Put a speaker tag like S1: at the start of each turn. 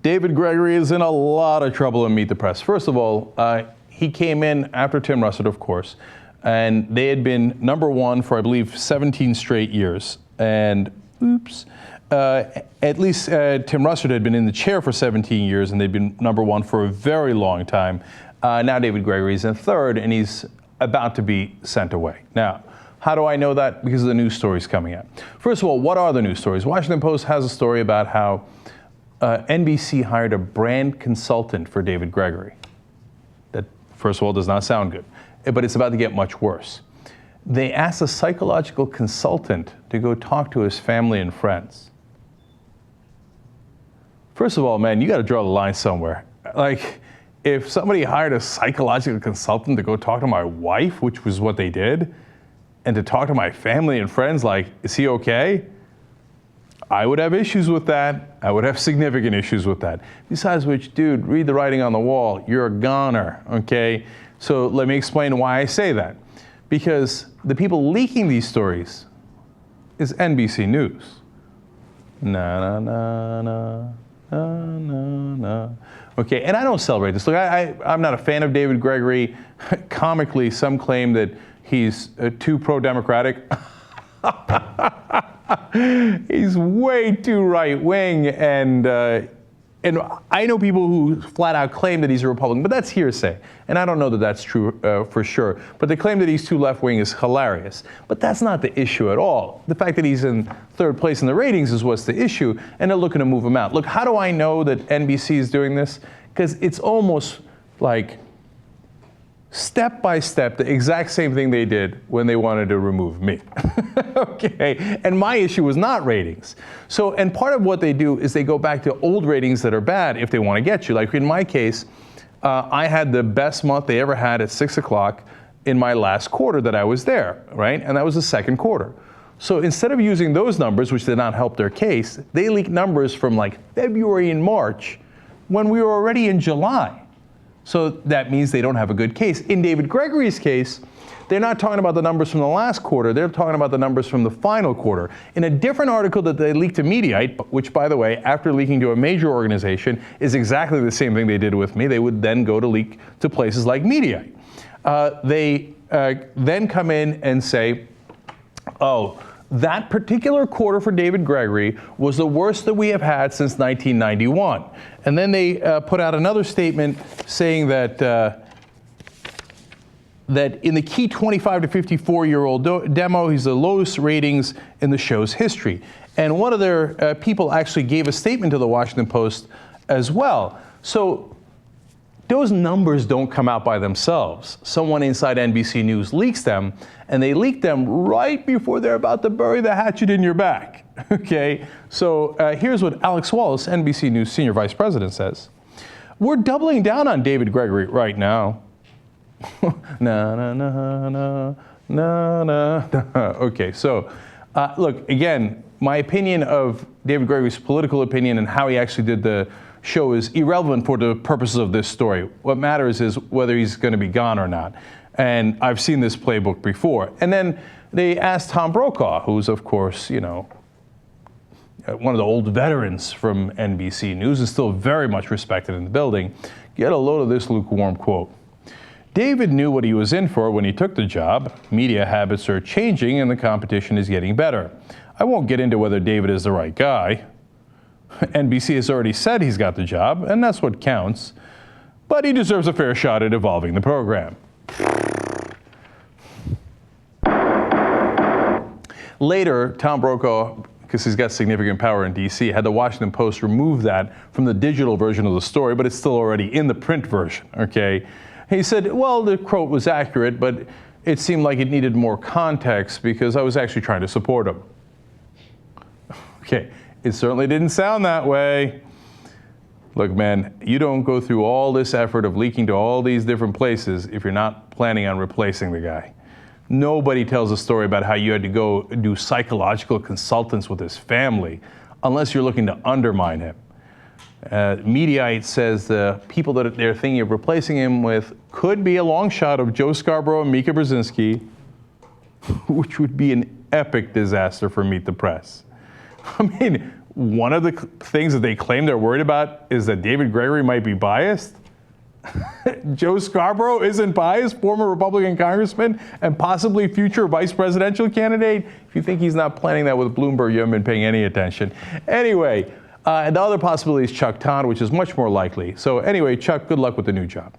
S1: David Gregory is in a lot of trouble in Meet the Press. First of all, he came in after Tim Russert, of course, and they had been #1 for, I believe, 17 straight years. And oops, at least Tim Russert had been in the chair for 17 years, and they'd been #1 for a very long time. Now David Gregory's in third, and he's about to be sent away. Now, how do I know that? Because of the news stories coming out. First of all, what are the news stories? Washington Post has a story about how NBC hired a brand consultant for David Gregory. That, first of all, does not sound good, but it's about to get much worse. They asked a psychological consultant to go talk to his family and friends. First of all, man, you got to draw the line somewhere. Like, if somebody hired a psychological consultant to go talk to my wife, which was what they did, and to talk to my family and friends, like, is he okay? I would have issues with that. I would have significant issues with that. Besides which, dude, read the writing on the wall. You're a goner, okay? So let me explain why I say that. Because the people leaking these stories is NBC News. Na, na, na, na, na, na, na. Okay, and I don't celebrate this. Look, I'm not a fan of David Gregory. Comically, some claim that he's too pro-democratic. He's way too right-wing, and I know people who flat out claim that he's a Republican, but that's hearsay, and I don't know that that's true for sure. But the claim that he's too left-wing is hilarious. But that's not the issue at all. The fact that he's in third place in the ratings is what's the issue, and they're looking to move him out. Look, how do I know that NBC is doing this? Because it's almost like step by step, the exact same thing they did when they wanted to remove me. Okay, and my issue was not ratings. So, and part of what they do is they go back to old ratings that are bad if they want to get you. Like in my case, I had the best month they ever had at 6 o'clock in my last quarter that I was there, right? And that was the second quarter. So instead of using those numbers, which did not help their case, they leaked numbers from like February and March when we were already in July. So that means they don't have a good case. In David Gregory's case, they're not talking about the numbers from the last quarter, they're talking about the numbers from the final quarter. In a different article that they leaked to Mediaite, which, by the way, after leaking to a major organization, is exactly the same thing they did with me. They would then go to leak to places like Mediaite. They then come in and say, oh, that particular quarter for David Gregory was the worst that we have had since 1991. And then they put out another statement saying that that in the key 25 to 54-year-old demo, he's the lowest ratings in the show's history. And one of their people actually gave a statement to the Washington Post as well. So those numbers don't come out by themselves. Someone inside NBC News leaks them, and they leak them right before they're about to bury the hatchet in your back. Okay, so here's what Alex Wallace, NBC News Senior Vice President, says. We're doubling down on David Gregory right now. Na, na, na, na, na, na, na. Okay, so look, again, my opinion of David Gregory's political opinion and how he actually did the show is irrelevant for the purposes of this story. What matters is whether he's going to be gone or not. And I've seen this playbook before. And then they asked Tom Brokaw, who's, of course, you know, one of the old veterans from NBC News and still very much respected in the building, get a load of this lukewarm quote. David knew what he was in for when he took the job. Media habits are changing and the competition is getting better. I won't get into whether David is the right guy. NBC has already said he's got the job, and that's what counts. But he deserves a fair shot at evolving the program. Later, Tom Brokaw, because he's got significant power in D.C., had the Washington Post remove that from the digital version of the story, but it's still already in the print version, okay? He said, well, the quote was accurate, but it seemed like it needed more context because I was actually trying to support him. Okay. It certainly didn't sound that way. Look, man, you don't go through all this effort of leaking to all these different places if you're not planning on replacing the guy. Nobody tells a story about how you had to go do psychological consultants with his family unless you're looking to undermine him. Mediaite says the people that they're thinking of replacing him with could be a long shot of Joe Scarborough and Mika Brzezinski, which would be an epic disaster for Meet the Press. I mean, one of the things that they claim they're worried about is that David Gregory might be biased. Joe Scarborough isn't biased, former Republican congressman and possibly future vice presidential candidate. If you think he's not planning that with Bloomberg, you haven't been paying any attention. Anyway, the other possibility is Chuck Todd, which is much more likely. So anyway, Chuck, good luck with the new job.